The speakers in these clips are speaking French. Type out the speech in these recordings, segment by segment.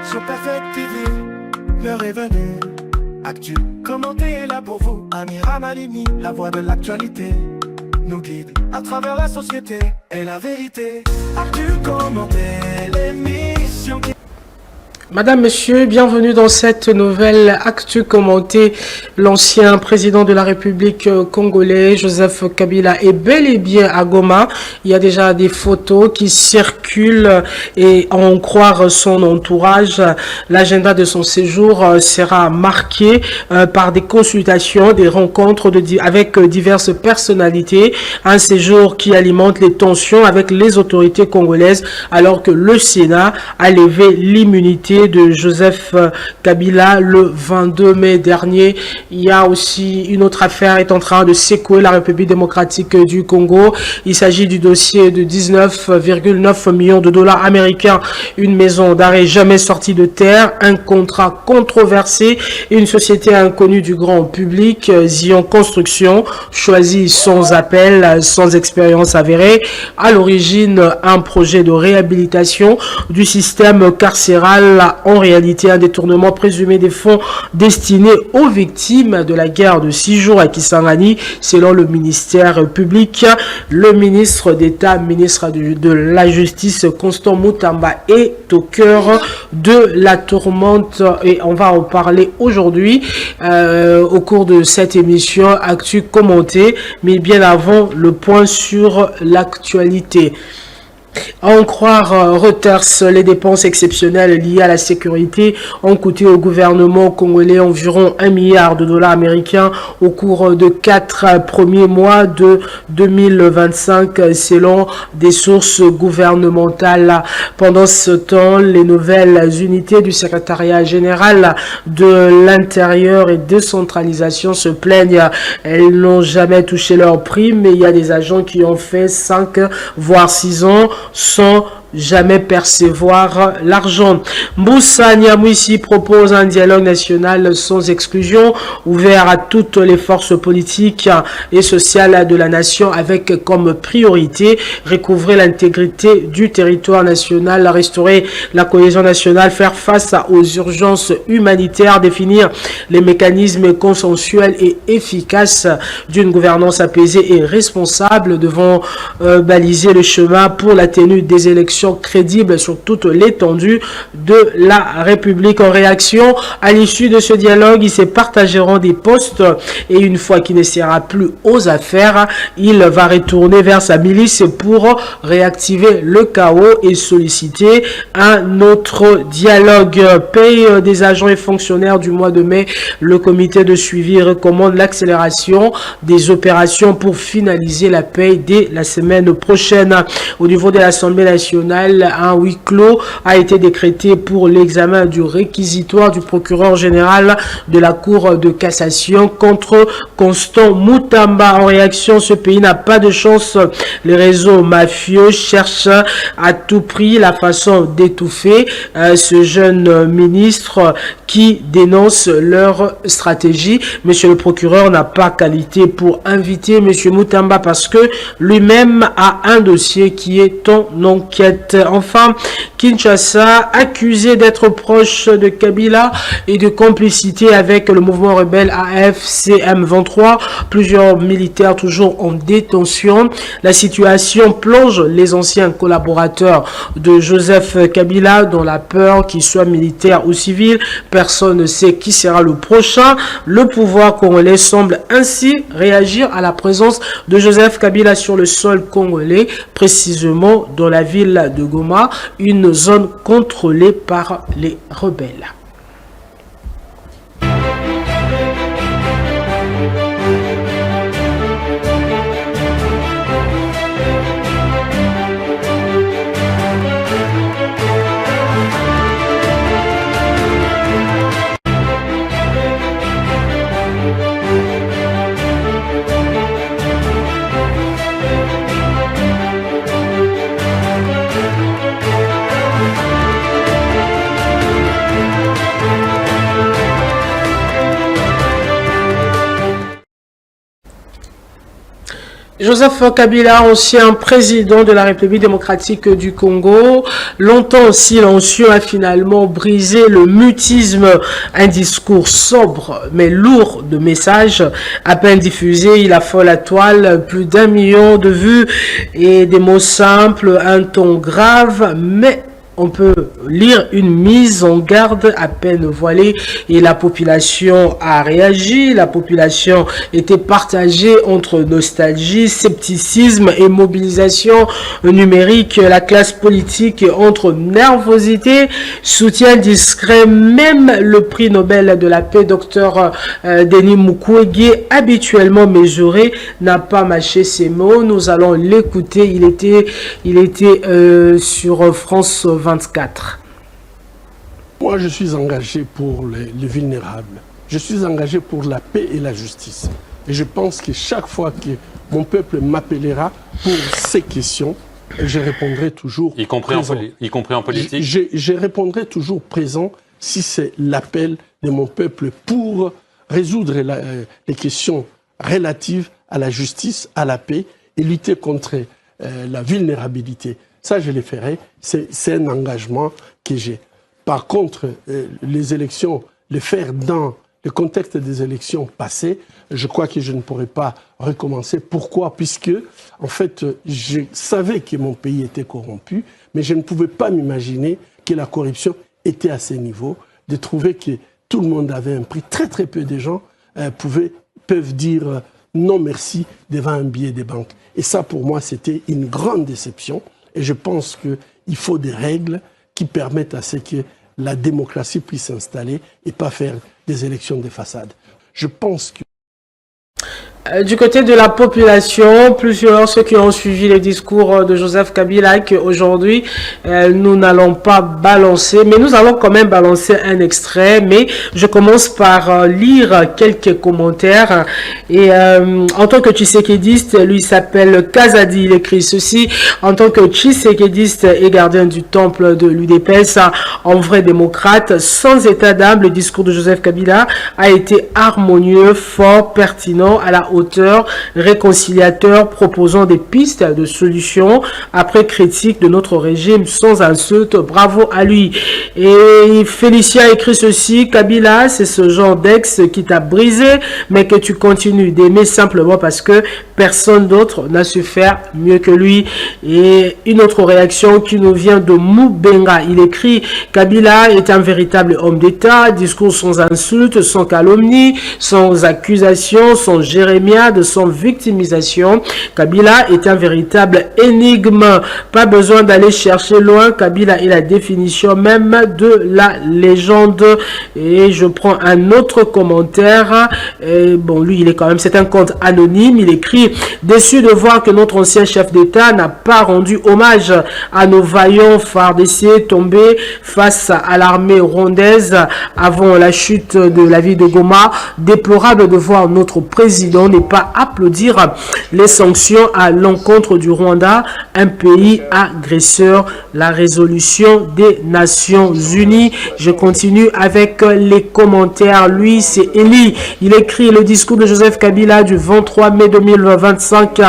sur Perfect TV, l'heure est venue. Actu, commenté est là pour vous. Amira Malimi, la voix de l'actualité, nous guide à travers la société et la vérité. Actu, commenté, l'émission qui... Madame, Monsieur, bienvenue dans cette nouvelle Actu commentée. L'ancien président de la République congolaise, Joseph Kabila, est bel et bien à Goma. Il y a déjà des photos qui circulent et à en croire son entourage, l'agenda de son séjour sera marqué par des consultations, des rencontres avec diverses personnalités. Un séjour qui alimente les tensions avec les autorités congolaises alors que le Sénat a levé l'immunité de Joseph Kabila le 22 mai dernier. Il y a aussi une autre affaire est en train de secouer la République démocratique du Congo. Il s'agit du dossier de 19,9 millions de dollars américains. Une maison d'arrêt jamais sortie de terre, un contrat controversé, une société inconnue du grand public, Zion Construction, choisie sans appel, sans expérience avérée. À l'origine, un projet de réhabilitation du système carcéral, en réalité un détournement présumé des fonds destinés aux victimes de la guerre de 6 jours à Kisangani, selon le ministère public. Le ministre d'État, ministre de la Justice, Constant Mutamba, est au cœur de la tourmente et on va en parler aujourd'hui au cours de cette émission Actu commentée, mais bien avant le point sur l'actualité. À en croire Reuters, les dépenses exceptionnelles liées à la sécurité ont coûté au gouvernement congolais environ 1 milliard de dollars américains au cours de 4 premiers mois de 2025 selon des sources gouvernementales. Pendant ce temps, les nouvelles unités du secrétariat général de l'intérieur et décentralisation se plaignent. Elles n'ont jamais touché leur prime, mais il y a des agents qui ont fait 5 voire 6 ans sans jamais percevoir l'argent. Moussa Nyamwisi propose un dialogue national sans exclusion, ouvert à toutes les forces politiques et sociales de la nation, avec comme priorité recouvrer l'intégrité du territoire national, restaurer la cohésion nationale, faire face aux urgences humanitaires, définir les mécanismes consensuels et efficaces d'une gouvernance apaisée et responsable devant baliser le chemin pour la tenue des élections crédible sur toute l'étendue de la République. En réaction à l'issue de ce dialogue, ils se partageront des postes et une fois qu'il ne sera plus aux affaires, il va retourner vers sa milice pour réactiver le chaos et solliciter un autre dialogue. Paye des agents et fonctionnaires du mois de mai. Le comité de suivi recommande l'accélération des opérations pour finaliser la paye dès la semaine prochaine. Au niveau de l'Assemblée nationale, un huis clos a été décrété pour l'examen du réquisitoire du procureur général de la Cour de cassation contre Constant Mutamba. En réaction, ce pays n'a pas de chance. Les réseaux mafieux cherchent à tout prix la façon d'étouffer ce jeune ministre qui dénonce leur stratégie. Monsieur le procureur n'a pas qualité pour inviter Monsieur Mutamba parce que lui-même a un dossier qui est en enquête. Enfin, Kinshasa, accusé d'être proche de Kabila et de complicité avec le mouvement rebelle AFC-M23. Plusieurs militaires toujours en détention. La situation plonge les anciens collaborateurs de Joseph Kabila dans la peur, qu'ils soient militaires ou civils. Personne ne sait qui sera le prochain. Le pouvoir congolais semble ainsi réagir à la présence de Joseph Kabila sur le sol congolais, précisément dans la ville de Goma, une zone contrôlée par les rebelles. Joseph Kabila, ancien président de la République démocratique du Congo, longtemps silencieux, a finalement brisé le mutisme. Un discours sobre mais lourd de messages. À peine diffusé, il affole la toile, plus d'1 million de vues et des mots simples, un ton grave, mais on peut lire une mise en garde à peine voilée et la population a réagi. La population était partagée entre nostalgie, scepticisme et mobilisation numérique. La classe politique entre nervosité, soutien discret. Même le prix Nobel de la paix, Dr Denis Mukwege, habituellement mesuré, n'a pas mâché ses mots. Nous allons l'écouter. Il était sur France 24. Moi, je suis engagé pour les vulnérables. Je suis engagé pour la paix et la justice. Et je pense que chaque fois que mon peuple m'appellera pour ces questions, je répondrai toujours présent. Y compris en politique. Je répondrai toujours présent si c'est l'appel de mon peuple pour résoudre les questions relatives à la justice, à la paix et lutter contre la vulnérabilité. Ça, je le ferai. C'est un engagement que j'ai. Par contre, les élections, le faire dans le contexte des élections passées, je crois que je ne pourrais pas recommencer. Pourquoi? Puisque, en fait, je savais que mon pays était corrompu, mais je ne pouvais pas m'imaginer que la corruption était à ce niveau, de trouver que tout le monde avait un prix. Très, très peu de gens peuvent dire non merci devant un billet de banque. Et ça, pour moi, c'était une grande déception. Et je pense qu'il faut des règles qui permettent à ce que la démocratie puisse s'installer et pas faire des élections de façade. Je pense que... Du côté de la population, plusieurs ceux qui ont suivi les discours de Joseph Kabila, qu'aujourd'hui nous n'allons pas balancer, mais nous allons quand même balancer un extrait. Mais je commence par lire quelques commentaires. Et en tant que tshisekédiste, lui s'appelle Kazadi, il écrit ceci: en tant que tshisekédiste et gardien du temple de l'UDPS, en vrai démocrate, sans état d'âme, le discours de Joseph Kabila a été harmonieux, fort, pertinent, à la auteur, réconciliateur, proposant des pistes de solutions après critique de notre régime sans insulte. Bravo à lui. Et Félicia écrit ceci: Kabila, c'est ce genre d'ex qui t'a brisé, mais que tu continues d'aimer simplement parce que personne d'autre n'a su faire mieux que lui. Et une autre réaction qui nous vient de Moubenga. Il écrit: Kabila est un véritable homme d'État, discours sans insulte, sans calomnie, sans accusation, sans jérémiade, sans victimisation. Kabila est un véritable énigme. Pas besoin d'aller chercher loin. Kabila est la définition même de la légende. Et je prends un autre commentaire. Et bon, lui, il est quand même, c'est un compte anonyme. Il écrit: déçu de voir que notre ancien chef d'État n'a pas rendu hommage à nos vaillants FARDC tombés face à l'armée rwandaise avant la chute de la ville de Goma. Déplorable de voir notre président n'est pas applaudir les sanctions à l'encontre du Rwanda, un pays agresseur. La résolution des Nations Unies. Je continue avec les commentaires. Lui, c'est Eli. Il écrit: le discours de Joseph Kabila du 23 mai 2025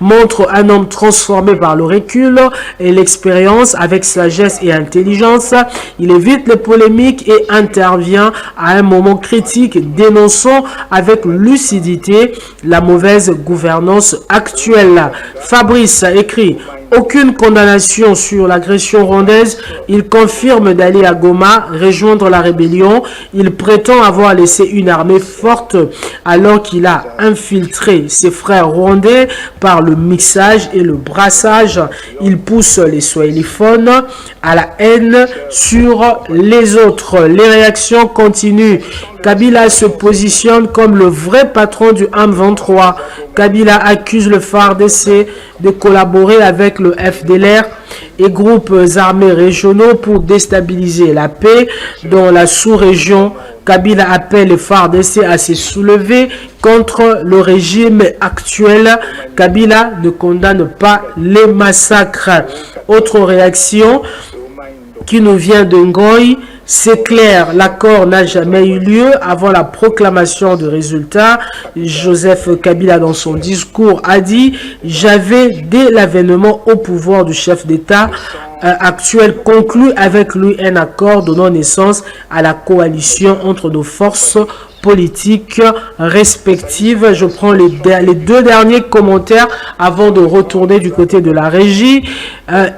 montre un homme transformé par le recul et l'expérience, avec sagesse et intelligence. Il évite les polémiques et intervient à un moment critique, dénonçant avec lucidité la mauvaise gouvernance actuelle. Fabrice écrit: aucune condamnation sur l'agression rwandaise. Il confirme d'aller à Goma rejoindre la rébellion. Il prétend avoir laissé une armée forte alors qu'il a infiltré ses frères rwandais par le mixage et le brassage. Il pousse les swahiliphones à la haine sur les autres. Les réactions continuent. Kabila se positionne comme le vrai patron du M23. Kabila accuse le FARDC de collaborer avec le FDLR et groupes armés régionaux pour déstabiliser la paix dans la sous-région. Kabila appelle les FARDC à se soulever contre le régime actuel. Kabila ne condamne pas les massacres. Autre réaction: qui nous vient de Ngoï. C'est clair, l'accord n'a jamais eu lieu avant la proclamation de résultats. Joseph Kabila, dans son discours, a dit « J'avais, dès l'avènement au pouvoir du chef d'État actuel, conclu avec lui un accord donnant naissance à la coalition entre nos forces politiques respectives. » Je prends les deux derniers commentaires avant de retourner du côté de la régie.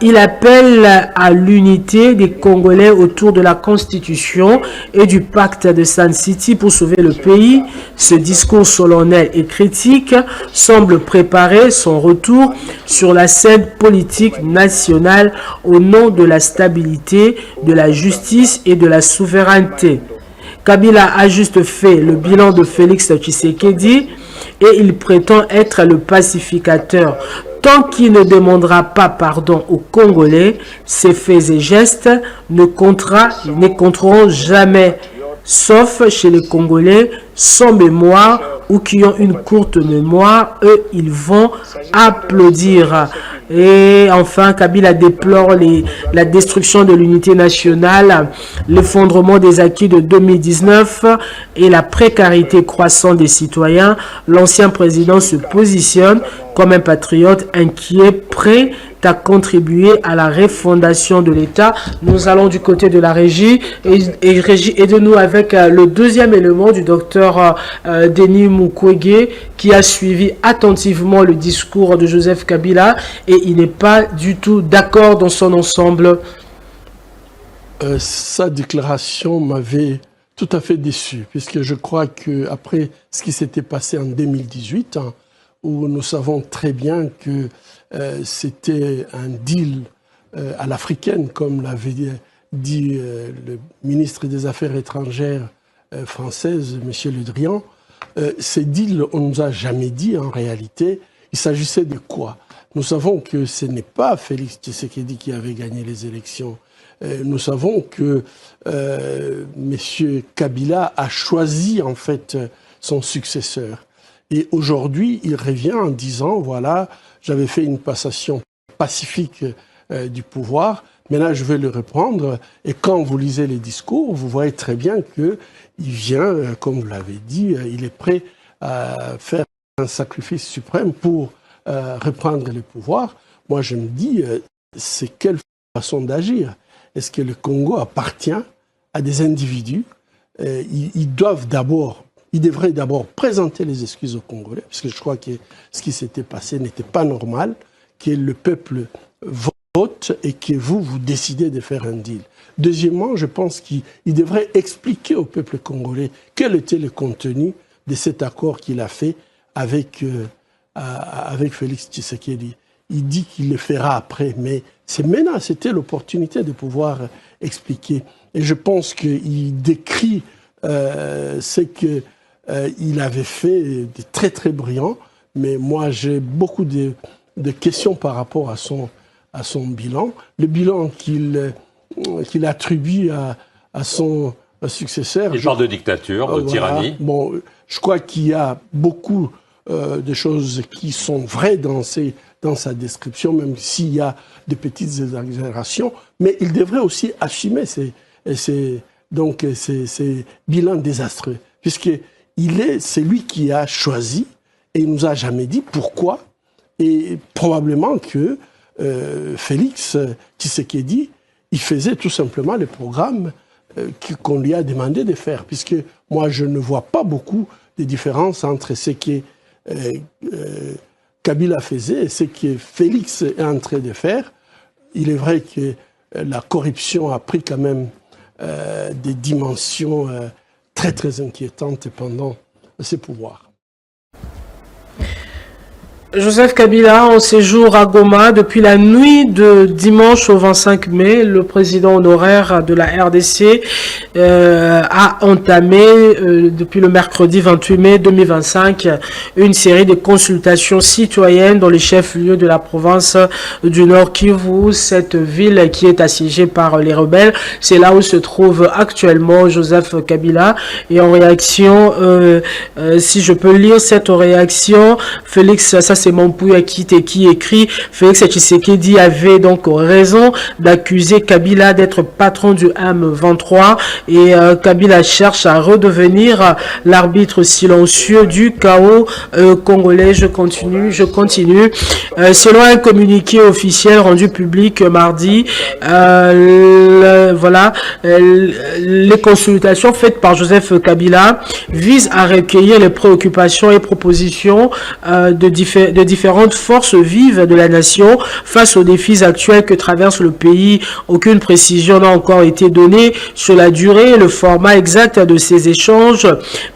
Il appelle à l'unité des Congolais autour de la Constitution et du pacte de Sun City pour sauver le pays. Ce discours solennel et critique semble préparer son retour sur la scène politique nationale au nom de la stabilité, de la justice et de la souveraineté. Kabila a juste fait le bilan de Félix Tshisekedi et il prétend être le pacificateur. Tant qu'il ne demandera pas pardon aux Congolais, ses faits et gestes ne compteront jamais, sauf chez les Congolais sans mémoire ou qui ont une courte mémoire, eux, ils vont applaudir. Et enfin, Kabila déplore la destruction de l'unité nationale, l'effondrement des acquis de 2019 et la précarité croissante des citoyens. L'ancien président se positionne comme un patriote inquiet, prêt à contribuer à la refondation de l'État. Nous allons du côté de la régie. Et régie, aidez-nous avec le deuxième élément du docteur Denis Mukwege, qui a suivi attentivement le discours de Joseph Kabila et il n'est pas du tout d'accord dans son ensemble. Sa déclaration m'avait tout à fait déçu, puisque je crois qu'après ce qui s'était passé en 2018, où nous savons très bien que c'était un deal à l'africaine, comme l'avait dit le ministre des Affaires étrangères française, M. Le Drian. Ces deals, on ne nous a jamais dit en réalité, il s'agissait de quoi? Nous savons que ce n'est pas Félix Tshisekedi qui avait gagné les élections. Nous savons que M. Kabila a choisi en fait son successeur. Et aujourd'hui, il revient en disant, voilà, j'avais fait une passation pacifique du pouvoir, maintenant je vais le reprendre. Et quand vous lisez les discours, vous voyez très bien qu'il vient, comme vous l'avez dit, il est prêt à faire un sacrifice suprême pour reprendre le pouvoir. Moi, je me dis, c'est quelle façon d'agir? Est-ce que le Congo appartient à des individus? Ils devraient d'abord présenter les excuses aux Congolais, parce que je crois que ce qui s'était passé n'était pas normal, que le peuple vote et que vous décidez de faire un deal. Deuxièmement, je pense qu'il devrait expliquer au peuple congolais quel était le contenu de cet accord qu'il a fait avec Félix Tshisekedi. Il dit qu'il le fera après, mais c'est maintenant, c'était l'opportunité de pouvoir expliquer. Et je pense qu'il décrit ce qu'il avait fait de très très brillant, mais moi j'ai beaucoup de questions par rapport à son bilan. Le bilan qu'il attribue à son successeur. Il parle de dictature, de tyrannie. Bon, je crois qu'il y a beaucoup de choses qui sont vraies dans sa description, même s'il y a de petites exagérations, mais il devrait aussi assumer ces bilans désastreux, c'est lui qui a choisi et il nous a jamais dit pourquoi, et probablement que Félix Tshisekedi, il faisait tout simplement le programme qu'on lui a demandé de faire, puisque moi je ne vois pas beaucoup de différence entre ce que Kabila faisait et ce que Félix est en train de faire. Il est vrai que la corruption a pris quand même des dimensions très très inquiétantes pendant ses pouvoirs. Joseph Kabila, en séjour à Goma, depuis la nuit de dimanche au 25 mai, le président honoraire de la RDC a entamé, depuis le mercredi 28 mai 2025, une série de consultations citoyennes dans les chefs-lieux de la province du Nord Kivu, cette ville qui est assiégée par les rebelles. C'est là où se trouve actuellement Joseph Kabila. Et en réaction, si je peux lire cette réaction, Félix, ça c'est c'est Mampuya qui écrit Félix Tshisekedi avait donc raison d'accuser Kabila d'être patron du M23 et Kabila cherche à redevenir l'arbitre silencieux du chaos congolais. Je continue. Selon un communiqué officiel rendu public mardi, les consultations faites par Joseph Kabila visent à recueillir les préoccupations et propositions de différentes forces vives de la nation face aux défis actuels que traverse le pays. Aucune précision n'a encore été donnée sur la durée et le format exact de ces échanges,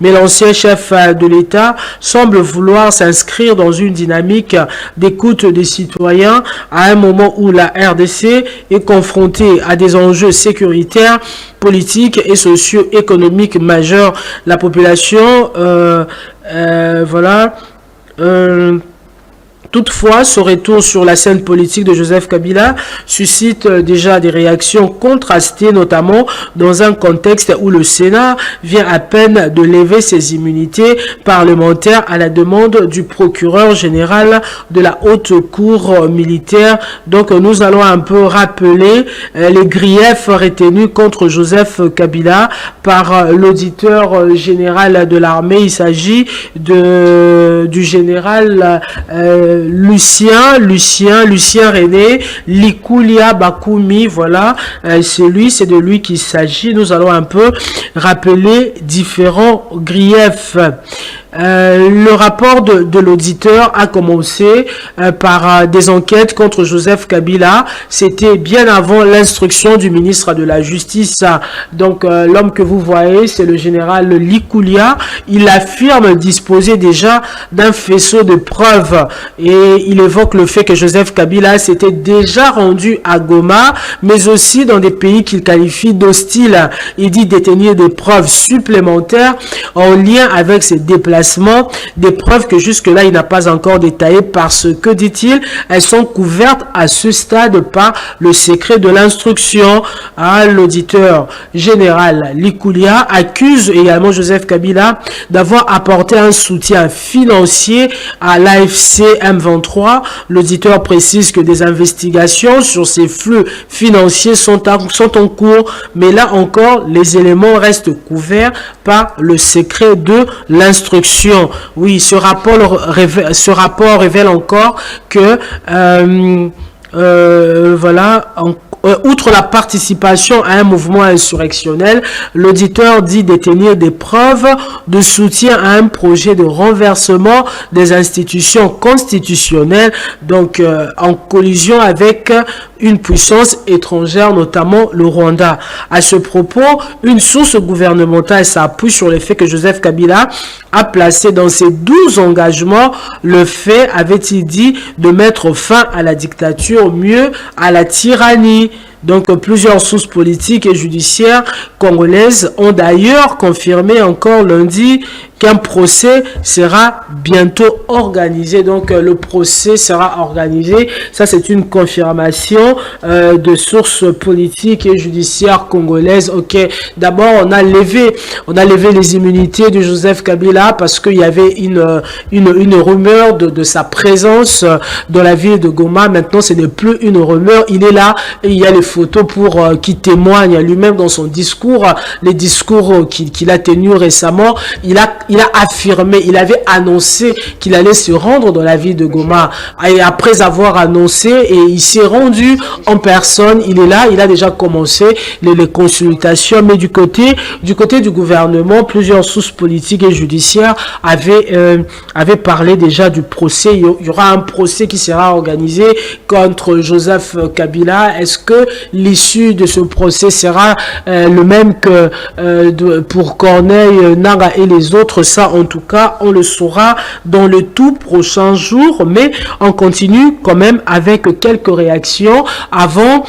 mais l'ancien chef de l'État semble vouloir s'inscrire dans une dynamique d'écoute des citoyens à un moment où la RDC est confrontée à des enjeux sécuritaires, politiques et socio-économiques majeurs. La population, toutefois, ce retour sur la scène politique de Joseph Kabila suscite déjà des réactions contrastées, notamment dans un contexte où le Sénat vient à peine de lever ses immunités parlementaires à la demande du procureur général de la haute cour militaire. Donc nous allons un peu rappeler les griefs retenus contre Joseph Kabila par l'auditeur général de l'armée. Il s'agit du général Lucien René Likulia Bakumi, voilà, c'est de lui qu'il s'agit. Nous allons un peu rappeler différents griefs. Le rapport de l'auditeur a commencé par des enquêtes contre Joseph Kabila. C'était bien avant l'instruction du ministre de la Justice. Donc l'homme que vous voyez, c'est le général Likulia. Il affirme disposer déjà d'un faisceau de preuves et il évoque le fait que Joseph Kabila s'était déjà rendu à Goma, mais aussi dans des pays qu'il qualifie d'hostiles. Il dit détenir des preuves supplémentaires en lien avec ses déplacements, des preuves que jusque-là il n'a pas encore détaillées parce que, dit-il, elles sont couvertes à ce stade par le secret de l'instruction. L'auditeur général Likulia accuse également Joseph Kabila d'avoir apporté un soutien financier à l'AFC M23. L'auditeur précise que des investigations sur ces flux financiers sont en cours, mais là encore, les éléments restent couverts par le secret de l'instruction. Oui, ce rapport révèle encore que outre la participation à un mouvement insurrectionnel, l'auditeur dit détenir des preuves de soutien à un projet de renversement des institutions constitutionnelles, donc en collision avec une puissance étrangère, notamment le Rwanda. À ce propos, une source gouvernementale s'appuie sur le fait que Joseph Kabila a placé dans ses 12 engagements le fait, avait-il dit, de mettre fin à la dictature, mieux à la tyrannie. Donc plusieurs sources politiques et judiciaires congolaises ont d'ailleurs confirmé encore lundi qu'un procès sera bientôt organisé. Donc le procès sera organisé. Ça, c'est une confirmation de sources politiques et judiciaires congolaises. Ok, d'abord on a levé les immunités de Joseph Kabila parce qu'il y avait une rumeur de sa présence dans la ville de Goma. Maintenant, ce n'est plus une rumeur. Il est là et il y a les photos qui témoignent lui-même dans son discours, les discours qu'il a tenus récemment. Il a affirmé, il avait annoncé qu'il allait se rendre dans la ville de Goma. Et après avoir annoncé, et il s'est rendu en personne, il est là, il a déjà commencé les consultations. Mais du côté du gouvernement, plusieurs sources politiques et judiciaires avaient parlé déjà du procès. Il y aura un procès qui sera organisé contre Joseph Kabila. Est-ce que l'issue de ce procès sera le même que pour Corneille Nangaa et les autres? Ça, en tout cas, on le saura dans le tout prochain jour. Mais on continue quand même avec quelques réactions avant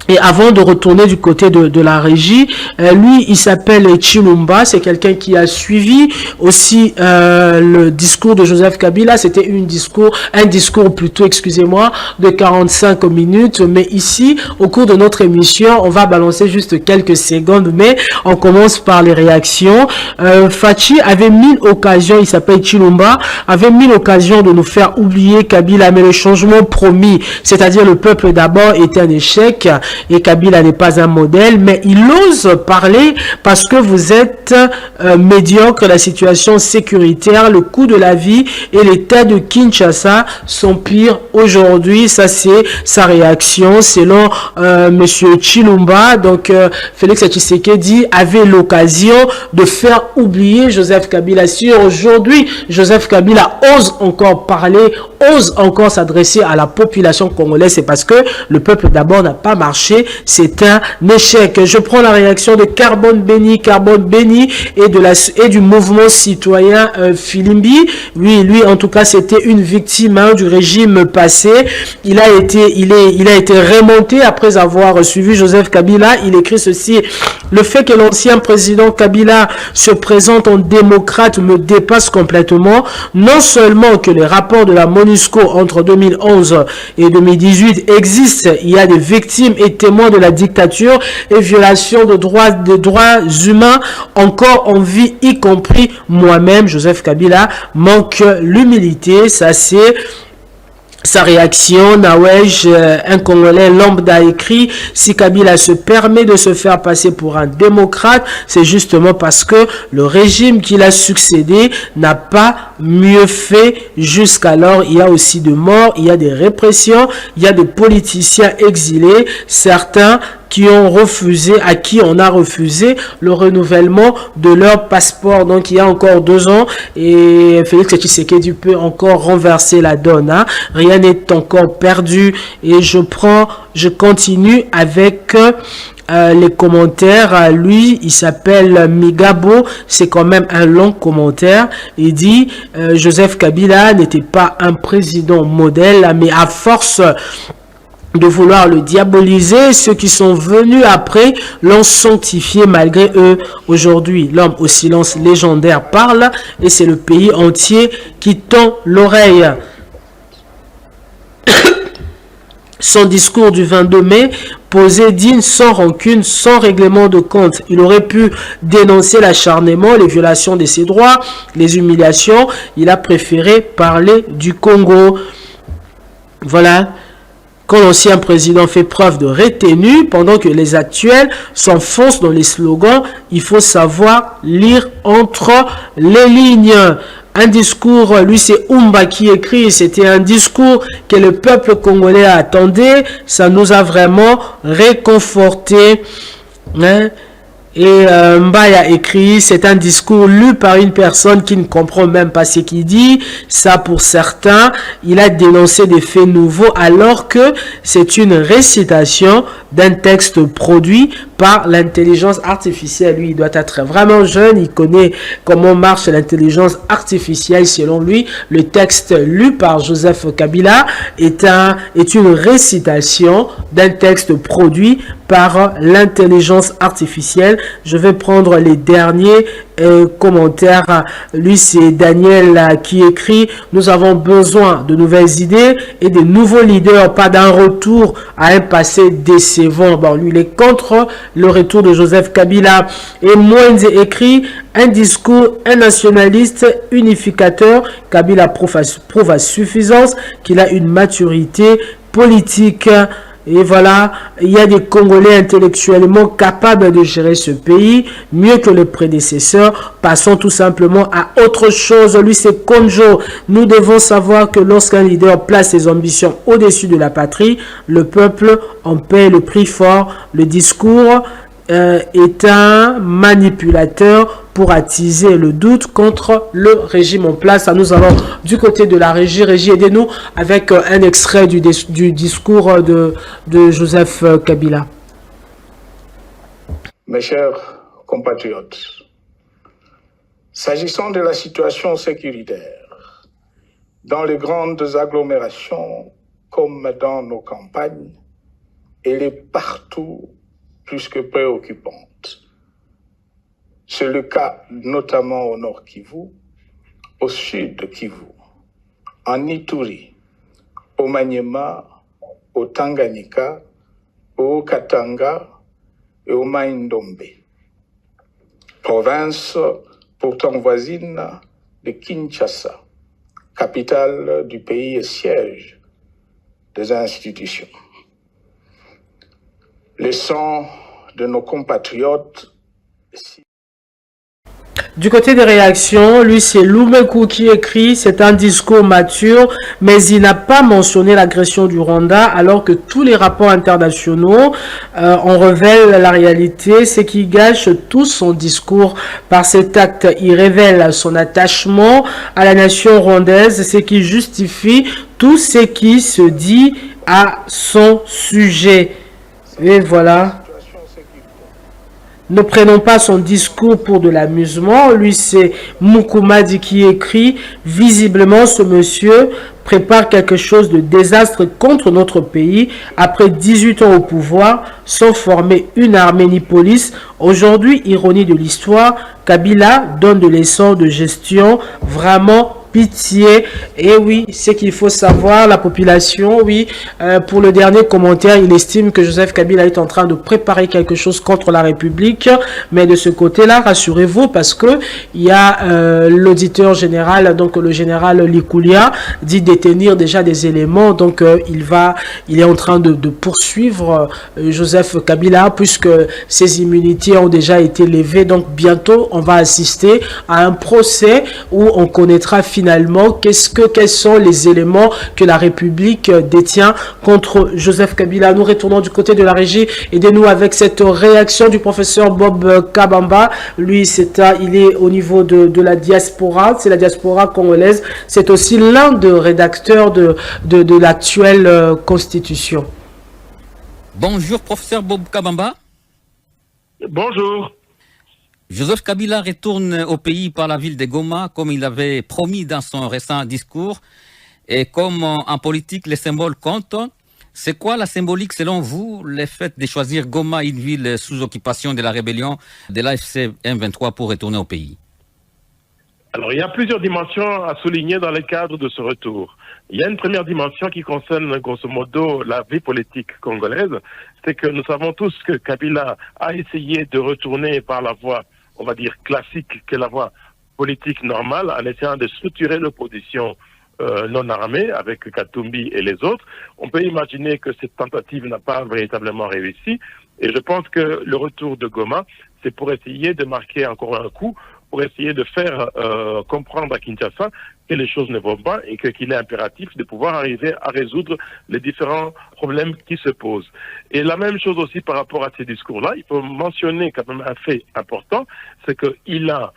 Et avant de retourner du côté de la régie, lui, il s'appelle Chilumba. C'est quelqu'un qui a suivi aussi le discours de Joseph Kabila. C'était un discours plutôt, excusez-moi, de 45 minutes. Mais ici, au cours de notre émission, on va balancer juste quelques secondes. Mais on commence par les réactions. Fachi avait mille occasions, il s'appelle Chilumba, avait mille occasions de nous faire oublier Kabila. Mais le changement promis, c'est-à-dire le peuple d'abord, était un échec. Et Kabila n'est pas un modèle, mais il ose parler parce que vous êtes médiocre, la situation sécuritaire, le coût de la vie et l'état de Kinshasa sont pires aujourd'hui. Ça, c'est sa réaction selon Monsieur Chilumba. Donc, Félix Tshisekedi avait l'occasion de faire oublier Joseph Kabila. Si aujourd'hui, Joseph Kabila ose encore parler, ose encore s'adresser à la population congolaise, c'est parce que le peuple d'abord n'a pas marché. C'est un échec. Je prends la réaction de Carbone Béni et du mouvement citoyen Filimbi. Oui, lui, en tout cas, c'était une victime du régime passé. Il a été remonté après avoir suivi Joseph Kabila. Il écrit ceci: le fait que l'ancien président Kabila se présente en démocrate me dépasse complètement. Non seulement que les rapports de la MONUSCO entre 2011 et 2018 existent, il y a des victimes et témoins de la dictature et violation de droits humains encore en vie, y compris moi-même. Joseph Kabila manque l'humilité. Ça, c'est sa réaction. Nawej, un Congolais lambda, écrit: si Kabila se permet de se faire passer pour un démocrate, c'est justement parce que le régime qu'il a succédé n'a pas mieux fait jusqu'alors. Il y a aussi de morts, il y a des répressions, il y a des politiciens exilés, certains à qui on a refusé le renouvellement de leur passeport. Donc il y a encore 2 ans et Félix Tshisekedi peut encore renverser la donne. Hein. Rien n'est encore perdu et je continue avec les commentaires. Lui, il s'appelle Migabo. C'est quand même un long commentaire. Il dit Joseph Kabila n'était pas un président modèle, mais à force de vouloir le diaboliser, ceux qui sont venus après l'ont sanctifié malgré eux. Aujourd'hui, l'homme au silence légendaire parle et c'est le pays entier qui tend l'oreille. Son discours du 22 mai posé digne, sans rancune, sans règlement de compte. Il aurait pu dénoncer l'acharnement, les violations de ses droits, les humiliations. Il a préféré parler du Congo. Voilà. Quand l'ancien président fait preuve de retenue, pendant que les actuels s'enfoncent dans les slogans, il faut savoir lire entre les lignes. Un discours, lui c'est Umba qui écrit, c'était un discours que le peuple congolais attendait, ça nous a vraiment réconforté. Hein? Et Mbaya écrit, c'est un discours lu par une personne qui ne comprend même pas ce qu'il dit. Ça, pour certains, il a dénoncé des faits nouveaux alors que c'est une récitation d'un texte produit par l'intelligence artificielle. Lui, il doit être vraiment jeune, il connaît comment marche l'intelligence artificielle. Selon lui, le texte lu par Joseph Kabila est une récitation d'un texte produit par l'intelligence artificielle. Je vais prendre les derniers commentaires. Lui, c'est Daniel qui écrit: nous avons besoin de nouvelles idées et de nouveaux leaders, pas d'un retour à un passé décevant. Bon, lui, il est contre le retour de Joseph Kabila. Et Moïse écrit: un discours, un nationaliste unificateur. Kabila prouve à suffisance qu'il a une maturité politique. Et voilà, il y a des Congolais intellectuellement capables de gérer ce pays mieux que les prédécesseurs. Passons tout simplement à autre chose. Lui, c'est Konjo. Nous devons savoir que lorsqu'un leader place ses ambitions au-dessus de la patrie, le peuple en paie le prix fort. Le discours est un manipulateur pour attiser le doute contre le régime en place. Nous allons du côté de la régie. Régie, aidez-nous avec un extrait du discours de Joseph Kabila. Mes chers compatriotes, s'agissant de la situation sécuritaire, dans les grandes agglomérations comme dans nos campagnes, elle est partout plus que préoccupante. C'est le cas notamment au nord Kivu, au sud Kivu, en Ituri, au Maniema, au Tanganyika, au Katanga et au Maïndombe. Province pourtant voisine de Kinshasa, capitale du pays et siège des institutions. Le sang de nos compatriotes. Du côté des réactions, lui c'est Lumeku qui écrit, c'est un discours mature, mais il n'a pas mentionné l'agression du Rwanda, alors que tous les rapports internationaux en révèlent la réalité, c'est qu'il gâche tout son discours par cet acte. Il révèle son attachement à la nation rwandaise, c'est qui justifie tout ce qui se dit à son sujet. Et voilà. Ne prenons pas son discours pour de l'amusement. Lui, c'est Mukumadi qui écrit. Visiblement, ce monsieur prépare quelque chose de désastre contre notre pays. Après 18 ans au pouvoir, sans former une armée ni police. Aujourd'hui, ironie de l'histoire, Kabila donne de leçons de gestion vraiment pitié. Et oui, c'est qu'il faut savoir, la population, oui, pour le dernier commentaire, il estime que Joseph Kabila est en train de préparer quelque chose contre la République, mais de ce côté-là, rassurez-vous, parce que il y a l'auditeur général, donc le général Likoulia, dit détenir déjà des éléments, donc il est en train de poursuivre Joseph Kabila, puisque ses immunités ont déjà été levées, donc bientôt on va assister à un procès où on connaîtra finalement quels sont les éléments que la République détient contre Joseph Kabila. Nous retournons du côté de la régie. Aidez-nous avec cette réaction du professeur Bob Kabamba. Lui, il est au niveau de la diaspora. C'est la diaspora congolaise. C'est aussi l'un des rédacteurs de l'actuelle constitution. Bonjour, professeur Bob Kabamba. Bonjour. Joseph Kabila retourne au pays par la ville de Goma, comme il avait promis dans son récent discours. Et comme en politique, les symboles comptent, c'est quoi la symbolique selon vous, le fait de choisir Goma, une ville sous occupation de la rébellion de l'AFC M23 pour retourner au pays? Alors, il y a plusieurs dimensions à souligner dans le cadre de ce retour. Il y a une première dimension qui concerne, grosso modo, la vie politique congolaise. C'est que nous savons tous que Kabila a essayé de retourner par la voie, on va dire, classique, que la voie politique normale, en essayant de structurer l'opposition non armée avec Katumbi et les autres. On peut imaginer que cette tentative n'a pas véritablement réussi. Et je pense que le retour de Goma, c'est pour essayer de marquer encore un coup, pour essayer de faire comprendre à Kinshasa que les choses ne vont pas et qu'il est impératif de pouvoir arriver à résoudre les différents problèmes qui se posent. Et la même chose aussi par rapport à ces discours-là, il faut mentionner quand même un fait important, c'est qu'il a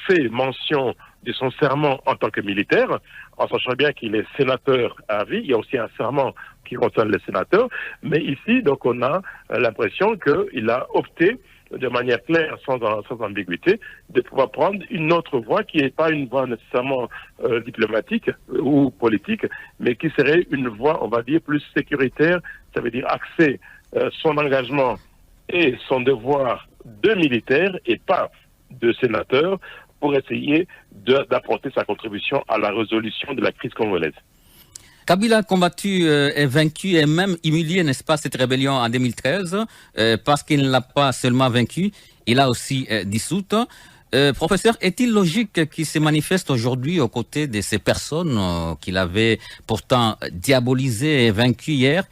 fait mention de son serment en tant que militaire, en sachant bien qu'il est sénateur à vie. Il y a aussi un serment qui concerne les sénateurs, mais ici, donc, on a l'impression qu'il a opté de manière claire, sans ambiguïté, de pouvoir prendre une autre voie qui n'est pas une voie nécessairement diplomatique ou politique, mais qui serait une voie, on va dire, plus sécuritaire, ça veut dire axer son engagement et son devoir de militaire et pas de sénateur pour essayer d'apporter sa contribution à la résolution de la crise congolaise. Kabila a combattu et vaincu et même humilié, n'est-ce pas, cette rébellion en 2013, parce qu'il ne l'a pas seulement vaincu, il a aussi dissoute. Professeur, est-il logique qu'il se manifeste aujourd'hui aux côtés de ces personnes qu'il avait pourtant diabolisées et vaincues hier,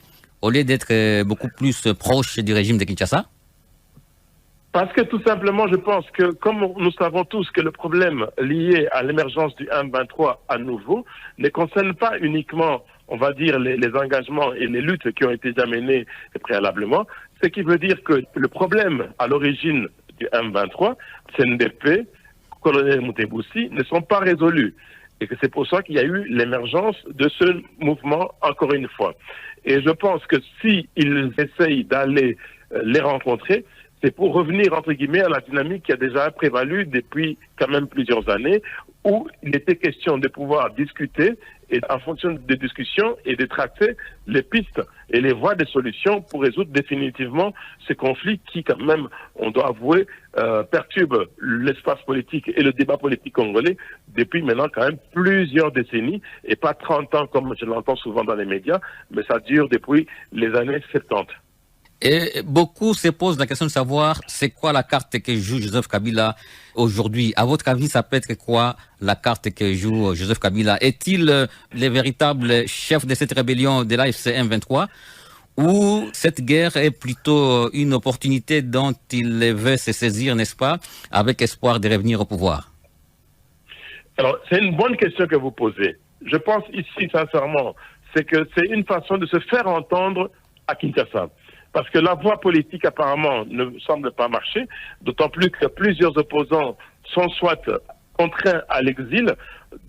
au lieu d'être beaucoup plus proche du régime de Kinshasa? Parce que tout simplement, je pense que comme nous savons tous que le problème lié à l'émergence du M23 à nouveau ne concerne pas uniquement, on va dire, les engagements et les luttes qui ont été déjà menées préalablement, ce qui veut dire que le problème à l'origine du M23, CNDP, colonel Moutebousi, ne sont pas résolus. Et que c'est pour ça qu'il y a eu l'émergence de ce mouvement encore une fois. Et je pense que s'ils essayent d'aller les rencontrer, c'est pour revenir, entre guillemets, à la dynamique qui a déjà prévalu depuis quand même plusieurs années, où il était question de pouvoir discuter et en fonction des discussions et de tracter les pistes et les voies de solutions pour résoudre définitivement ces conflits qui, quand même, on doit avouer, perturbent l'espace politique et le débat politique congolais depuis maintenant quand même plusieurs décennies et pas 30 ans comme je l'entends souvent dans les médias, mais ça dure depuis les années 70. Et beaucoup se posent la question de savoir c'est quoi la carte que joue Joseph Kabila aujourd'hui. À votre avis, ça peut être quoi la carte que joue Joseph Kabila? Est-il le véritable chef de cette rébellion de l'AFC M23 ou cette guerre est plutôt une opportunité dont il veut se saisir, n'est-ce pas, avec espoir de revenir au pouvoir? Alors, c'est une bonne question que vous posez. Je pense ici, sincèrement, c'est que c'est une façon de se faire entendre à Kinshasa. Parce que la voie politique, apparemment, ne semble pas marcher, d'autant plus que plusieurs opposants sont soit contraints à l'exil,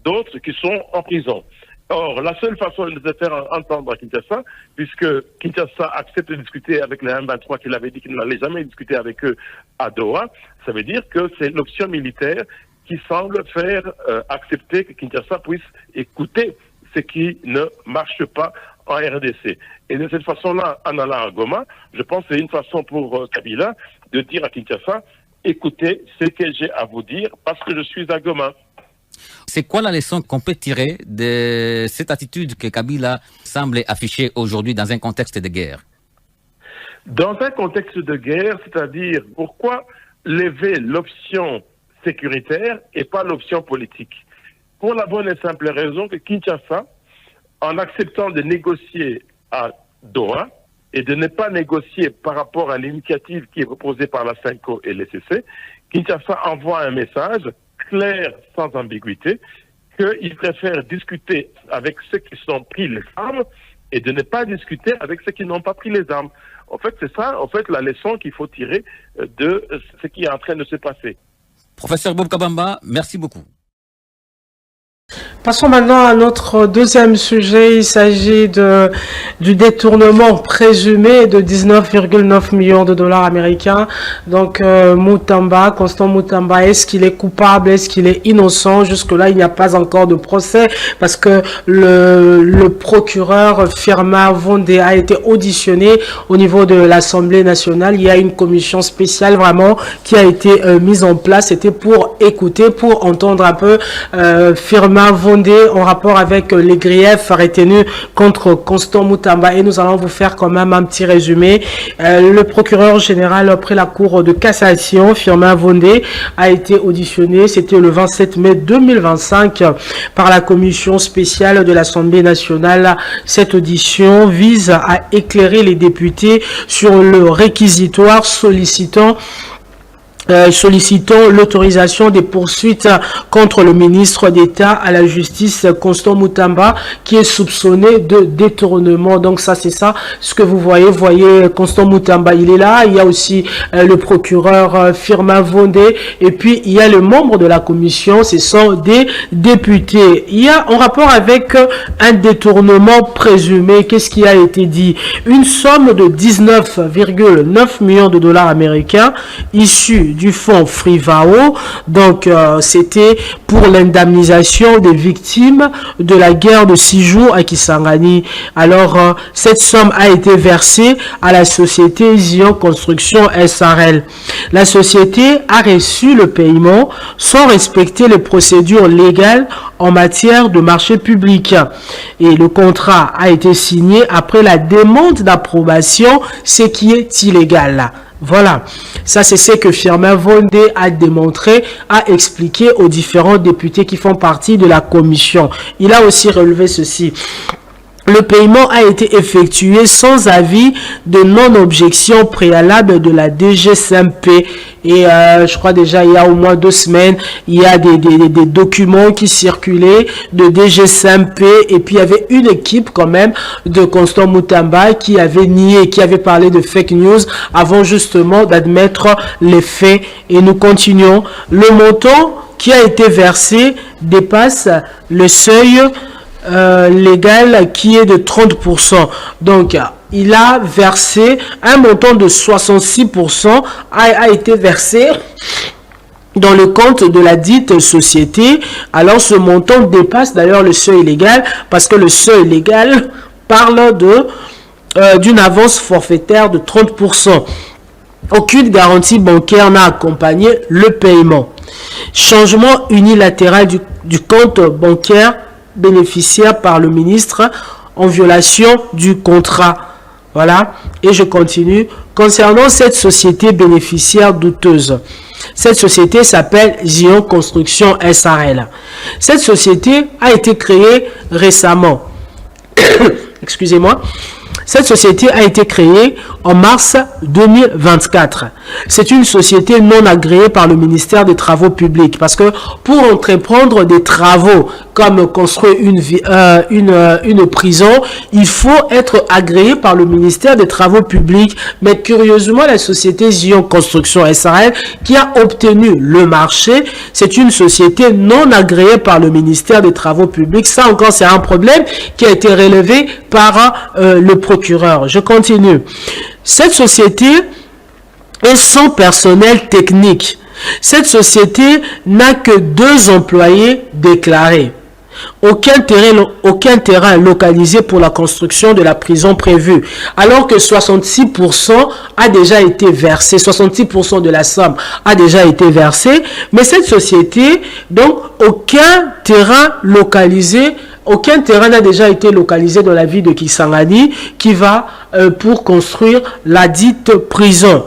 d'autres qui sont en prison. Or, la seule façon de se faire entendre à Kinshasa, puisque Kinshasa accepte de discuter avec les M23 qu'il avait dit qu'il n'allait jamais discuter avec eux à Doha, ça veut dire que c'est l'option militaire qui semble faire accepter que Kinshasa puisse écouter ce qui ne marche pas en RDC. Et de cette façon-là, en allant à Goma, je pense que c'est une façon pour Kabila de dire à Kinshasa, écoutez ce que j'ai à vous dire parce que je suis à Goma. C'est quoi la leçon qu'on peut tirer de cette attitude que Kabila semble afficher aujourd'hui dans un contexte de guerre? Dans un contexte de guerre, c'est-à-dire pourquoi lever l'option sécuritaire et pas l'option politique? Pour la bonne et simple raison que Kinshasa, en acceptant de négocier à Doha et de ne pas négocier par rapport à l'initiative qui est proposée par la CENCO et l'ECC, Kinshasa envoie un message clair, sans ambiguïté, qu'ils préfèrent discuter avec ceux qui sont pris les armes et de ne pas discuter avec ceux qui n'ont pas pris les armes. En fait, c'est ça, la leçon qu'il faut tirer de ce qui est en train de se passer. Professeur Bob Kabamba, merci beaucoup. Passons maintenant à notre deuxième sujet. Il s'agit du détournement présumé de 19,9 millions de dollars américains. Donc, Mutamba, Constant Mutamba, est-ce qu'il est coupable? Est-ce qu'il est innocent? Jusque-là, il n'y a pas encore de procès parce que le procureur Firmin Vondé a été auditionné au niveau de l'Assemblée nationale. Il y a une commission spéciale vraiment qui a été mise en place. C'était pour écouter, pour entendre un peu Firmin Vondé en rapport avec les griefs retenus contre Constant Mutamba, et nous allons vous faire quand même un petit résumé. Le procureur général après la cour de cassation, Firmin Vondé, a été auditionné, c'était le 27 mai 2025 par la commission spéciale de l'Assemblée nationale. Cette audition vise à éclairer les députés sur le réquisitoire sollicitant l'autorisation des poursuites contre le ministre d'État à la justice Constant Mutamba qui est soupçonné de détournement. Donc ça c'est ça ce que vous voyez. Vous voyez Constant Mutamba, il est là. Il y a aussi le procureur Firmin Vondé et puis il y a le membre de la commission, ce sont des députés. Il y a en rapport avec un détournement présumé, qu'est-ce qui a été dit? Une somme de 19,9 millions de dollars américains issue du fonds Frivao, donc c'était pour l'indemnisation des victimes de la guerre de 6 jours à Kisangani. Alors cette somme a été versée à la société Zion Construction SRL. La société a reçu le paiement sans respecter les procédures légales en matière de marché public et le contrat a été signé après la demande d'approbation, ce qui est illégal. Voilà, ça c'est ce que Firmin Vondé a démontré, a expliqué aux différents députés qui font partie de la commission. Il a aussi relevé ceci. Le paiement a été effectué sans avis de non-objection préalable de la DGCMP. Et je crois déjà il y a au moins 2 semaines, il y a des documents qui circulaient de DGCMP. Et puis il y avait une équipe quand même de Constant Mutamba qui avait nié, qui avait parlé de fake news avant justement d'admettre les faits. Et nous continuons. Le montant qui a été versé dépasse le seuil légal qui est de 30%. Donc, il a versé un montant de 66%, a été versé dans le compte de la dite société. Alors ce montant dépasse d'ailleurs le seuil légal, parce que le seuil légal parle d'une avance forfaitaire de 30%. Aucune garantie bancaire n'a accompagné le paiement. Changement unilatéral du compte bancaire bénéficiaire par le ministre en violation du contrat. Voilà, et je continue. Concernant cette société bénéficiaire douteuse, cette société s'appelle Zion Construction SARL. Cette société a été créée récemment. Excusez-moi. Cette société a été créée en mars 2024. C'est une société non agréée par le ministère des Travaux publics, parce que pour entreprendre des travaux comme construire une prison, il faut être agréé par le ministère des Travaux publics. Mais curieusement, la société Zion Construction SARL qui a obtenu le marché, c'est une société non agréée par le ministère des Travaux publics. Ça encore, c'est un problème qui a été relevé par le procureur. Je continue. Cette société est sans personnel technique. Cette société n'a que 2 employés déclarés. Aucun terrain localisé pour la construction de la prison prévue, alors que 66% a déjà été versé, 66% de la somme a déjà été versée, mais cette société, donc aucun terrain n'a déjà été localisé dans la ville de Kisangani qui va pour construire la dite prison.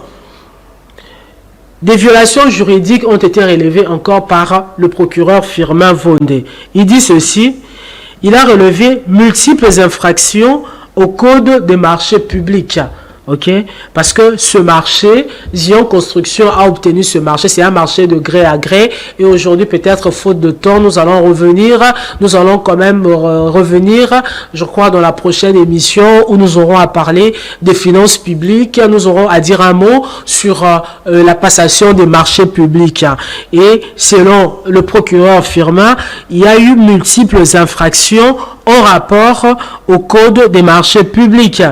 Des violations juridiques ont été relevées encore par le procureur Firmin Vondé. Il dit ceci: il a relevé multiples infractions au code des marchés publics. Ok, parce que ce marché, Zion Construction a obtenu ce marché, c'est un marché de gré à gré, et aujourd'hui peut-être faute de temps, nous allons quand même revenir, je crois dans la prochaine émission où nous aurons à parler des finances publiques, nous aurons à dire un mot sur la passation des marchés publics. Et selon le procureur Firmin, il y a eu multiples infractions en rapport au code des marchés publics.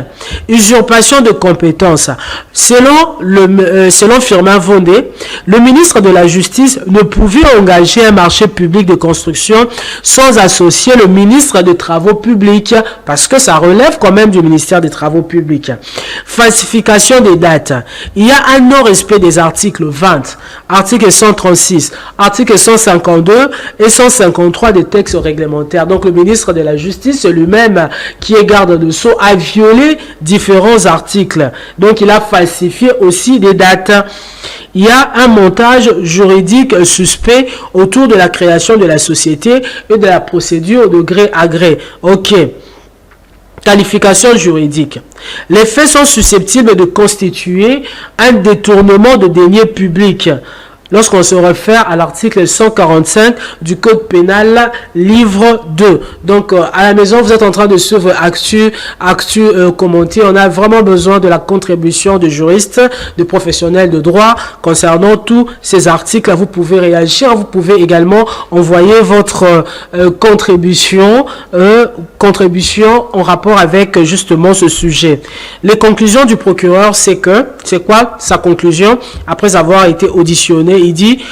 Usurpation de compétences. Selon Firmin Vondé, le ministre de la Justice ne pouvait engager un marché public de construction sans associer le ministre des Travaux publics, parce que ça relève quand même du ministère des Travaux publics. Falsification des dates. Il y a un non-respect des articles 20, article 136, article 152 et 153 des textes réglementaires. Donc le ministre de la Justice lui-même, qui est garde de sceaux, a violé différents articles. Donc il a falsifié aussi des dates. Il y a un montage juridique suspect autour de la création de la société et de la procédure de gré à gré. Ok. Qualification juridique. Les faits sont susceptibles de constituer un détournement de deniers publics lorsqu'on se réfère à l'article 145 du Code pénal, livre 2. Donc, à la maison, vous êtes en train de suivre Actu commenté. On a vraiment besoin de la contribution de juristes, de professionnels de droit concernant tous ces articles. Vous pouvez réagir. Vous pouvez également envoyer votre contribution en rapport avec justement ce sujet. Les conclusions du procureur, c'est quoi sa conclusion après avoir été auditionné? Il dit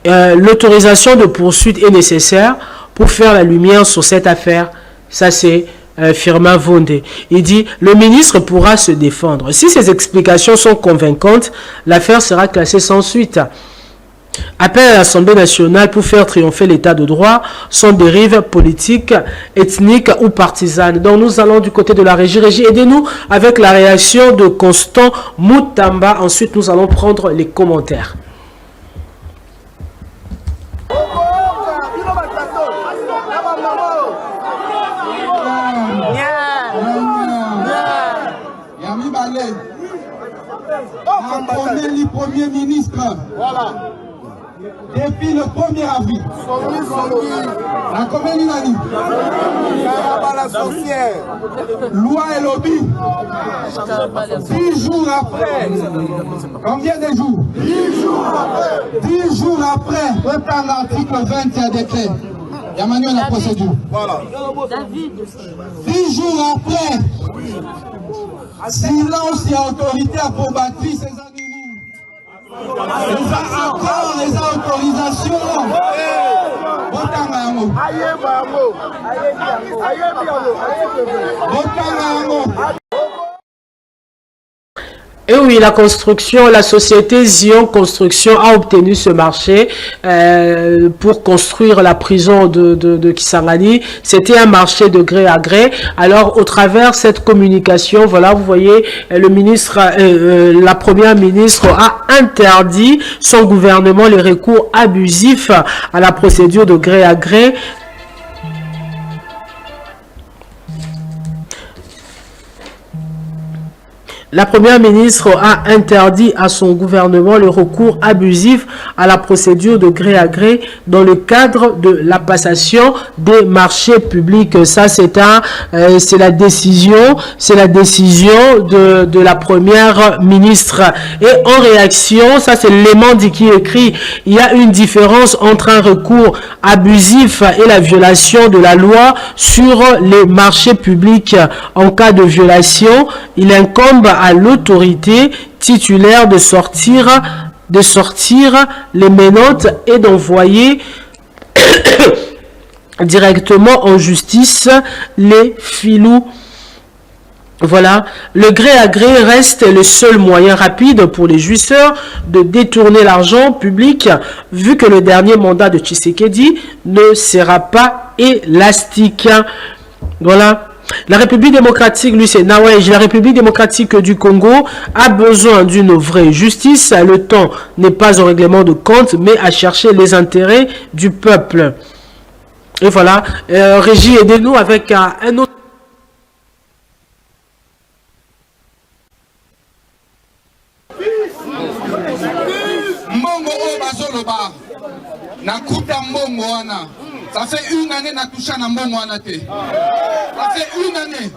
l'autorisation de poursuite est nécessaire pour faire la lumière sur cette affaire. Ça, c'est Firmin Vondé. Il dit le ministre pourra se défendre. Si ces explications sont convaincantes, l'affaire sera classée sans suite. Appel à l'Assemblée nationale pour faire triompher l'état de droit sans dérive politique, ethnique ou partisane. Donc nous allons du côté de la régie. Régie, aidez-nous avec la réaction de Constant Moutamba. Ensuite, nous allons prendre les commentaires. Le Premier ministre, voilà. Depuis le 1er avril, la commune unanime, loi et lobby, 10 jours après, combien de jours? 10 jours après. 10 jours après, dans l'article 20 décret. Il y a manuel la procédure. Voilà. 10 jours après, silence et autorité a combattu ces animaux. accord, les autorisations. Et oui, la construction, la société Zion Construction a obtenu ce marché pour construire la prison de Kisangani. C'était un marché de gré à gré. Alors, au travers de cette communication, voilà, vous voyez, le ministre, la première ministre a interdit son gouvernement les recours abusifs à la procédure de gré à gré. La première ministre a interdit à son gouvernement le recours abusif à la procédure de gré à gré dans le cadre de la passation des marchés publics. Ça, c'est la décision de la première ministre. Et en réaction, ça c'est l'élément qui écrit, il y a une différence entre un recours abusif et la violation de la loi sur les marchés publics. En cas de violation, il incombe à l'autorité titulaire de sortir les menottes et d'envoyer directement en justice les filous. Voilà, le gré à gré reste le seul moyen rapide pour les jouisseurs de détourner l'argent public, vu que le dernier mandat de Tshisekedi ne sera pas élastique. Voilà. La République démocratique, lui c'est Nawej, la République démocratique du Congo a besoin d'une vraie justice. Le temps n'est pas au règlement de compte, mais à chercher les intérêts du peuple. Et voilà, Régie, aidez-nous avec un autre. Mbongo Bazoloba, Nakuta Mbongo Wana. Ça fait une année na touché na Mbongo Wana te. Ça fait une année.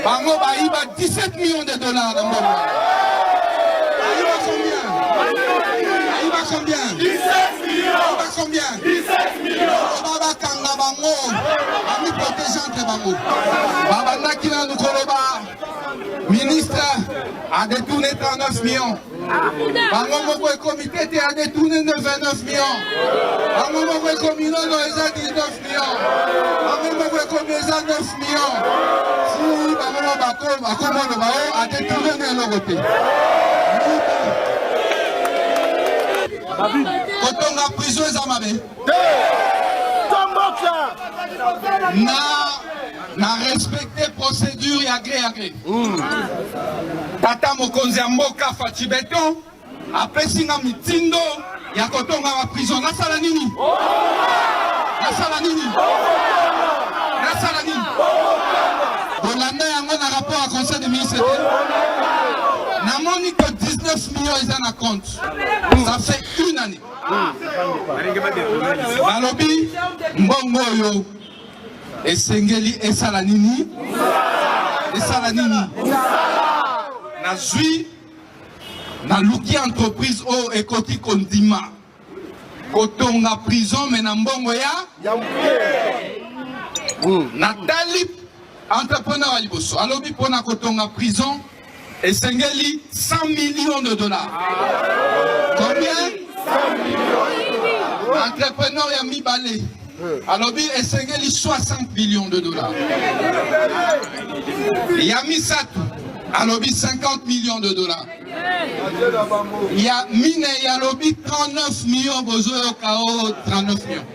Bango Baïba 17 millions de dollars na Mbongo. Baïba combien? 17 millions. Baïba combien? 17 millions. Baba Kanga Bango. Ami protégeante Bango. Baba Nakina Nukoloba. Ministre a détourné 39 millions. Bango Moko et comité a détourné 29 millions. Bango Moko et comité a 19 millions. Bango Moko et comité a 9 millions. Si Bango Moko a détourné le côté. Quand on a prison, ils ont na respecté procédure ya gré à gré. Tata Mokonzi Mboka Fatibeton apesi nga mitindo ya kotonga wa prison. Nasala nini? Nasala nini? Nasala nini? Bolanda yango na rapport à conseil de ministre. Na moni que 19 millions ils en a compte. Ça fait une année. Nalobi mbongo yo esengeli esala nini? Esala nini? Na zui na luki entreprise o ekoti kondima kotonga prison mais na mbongo ya Nathalie entrepreneur à liboso alobi pona kotonga prison esengeli 100 millions de dollars. Combien? 100 millions. Entrepreneur ya mibale alobi esengeli 60 millions de dollars. Yami Satou alobi 50 millions de dollars. Ya Mine yalobi 39 millions bozoyo kao 39 millions.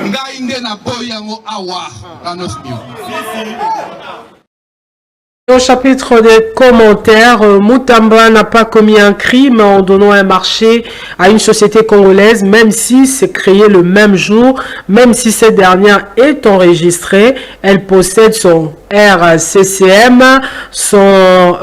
Ngai nde na boyango awa 39 millions. Au chapitre des commentaires, Mutamba n'a pas commis un crime en donnant un marché à une société congolaise, même si c'est créé le même jour, même si cette dernière est enregistrée, elle possède son RCCM, son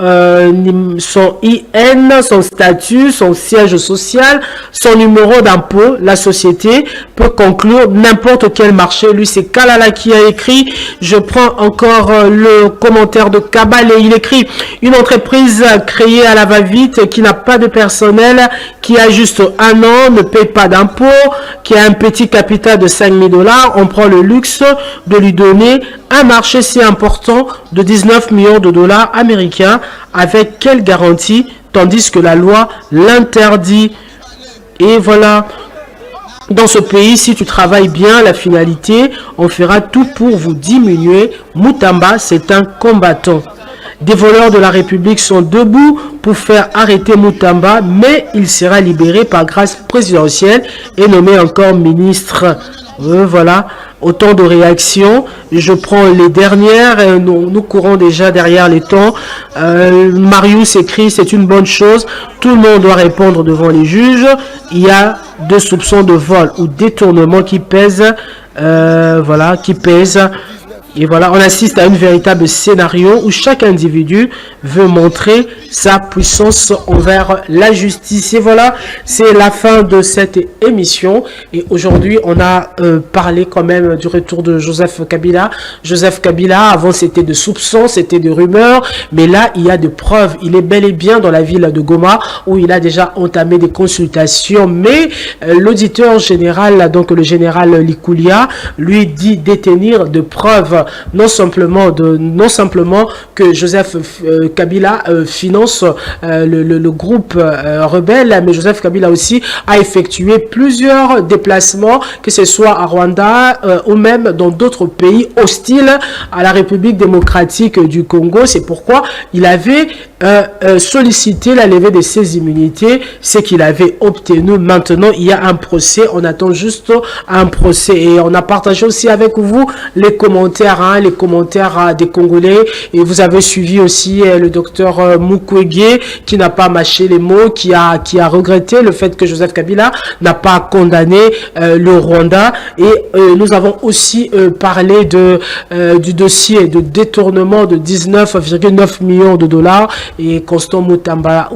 IN, son statut, son siège social, son numéro d'impôt. La société peut conclure n'importe quel marché. Lui, c'est Kalala qui a écrit. Je prends encore le commentaire de Kabale. Il écrit: une entreprise créée à la va-vite, qui n'a pas de personnel, qui a juste un an, ne paye pas d'impôt, qui a un petit capital de 5 000 $. On prend le luxe de lui donner un marché si important de 19 millions de dollars américains. Avec quelle garantie tandis que la loi l'interdit. Et voilà. Dans ce pays, si tu travailles bien, la finalité, on fera tout pour vous diminuer. Moutamba, c'est un combattant. Des voleurs de la République sont debout pour faire arrêter Moutamba, mais il sera libéré par grâce présidentielle et nommé encore ministre. Voilà, autant de réactions. Je prends les dernières. Nous courons déjà derrière les temps. Marius écrit, c'est une bonne chose. Tout le monde doit répondre devant les juges. Il y a deux soupçons de vol ou détournement qui pèsent. Voilà, qui pèsent. Et voilà, on assiste à un véritable scénario où chaque individu veut montrer sa puissance envers la justice. Et voilà, c'est la fin de cette émission. Et aujourd'hui, on a parlé quand même du retour de Joseph Kabila. Joseph Kabila, avant c'était de soupçons, c'était de rumeurs. Mais là, il y a de preuves. Il est bel et bien dans la ville de Goma où il a déjà entamé des consultations. Mais l'auditeur général, donc le général Likulia, lui dit détenir de preuves. Non simplement que Joseph Kabila finance le groupe rebelle, mais Joseph Kabila aussi a effectué plusieurs déplacements, que ce soit à Rwanda ou même dans d'autres pays hostiles à la République démocratique du Congo. C'est pourquoi il avait sollicité la levée de ses immunités, ce qu'il avait obtenu. Maintenant, il y a un procès, on attend juste un procès et on a partagé aussi avec vous les commentaires, les commentaires des Congolais, et vous avez suivi aussi le docteur Mukwege qui n'a pas mâché les mots, qui a regretté le fait que Joseph Kabila n'a pas condamné le Rwanda, et nous avons aussi parlé du dossier de détournement de 19,9 millions de dollars, et Constant Moutamba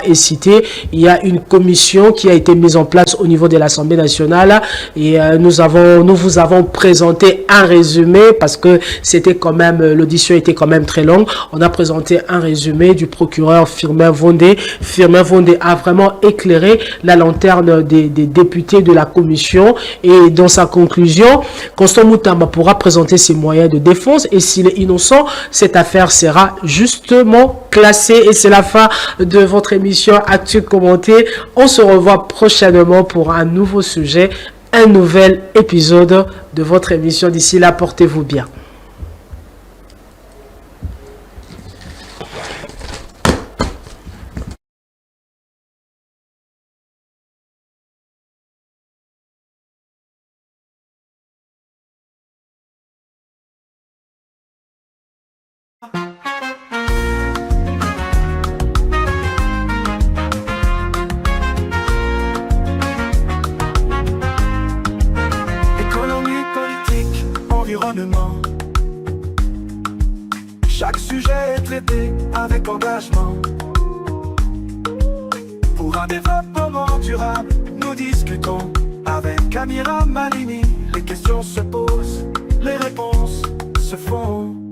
est cité. Il y a une commission qui a été mise en place au niveau de l'Assemblée nationale, et nous vous avons présenté un résumé parce que c'était quand même, l'audition était quand même très longue. On a présenté un résumé du procureur Firmin Vondé. Firmin Vondé a vraiment éclairé la lanterne des députés de la commission, et dans sa conclusion, Constant Moutamba pourra présenter ses moyens de défense, et s'il est innocent, cette affaire sera justement classée. Et c'est la fin de votre émission Actu Commenté. On se revoit prochainement pour un nouveau sujet, un nouvel épisode de votre émission. D'ici là, portez-vous bien. Chaque sujet est traité avec engagement. Pour un développement durable, nous discutons avec Amira Malini. Les questions se posent, les réponses se font.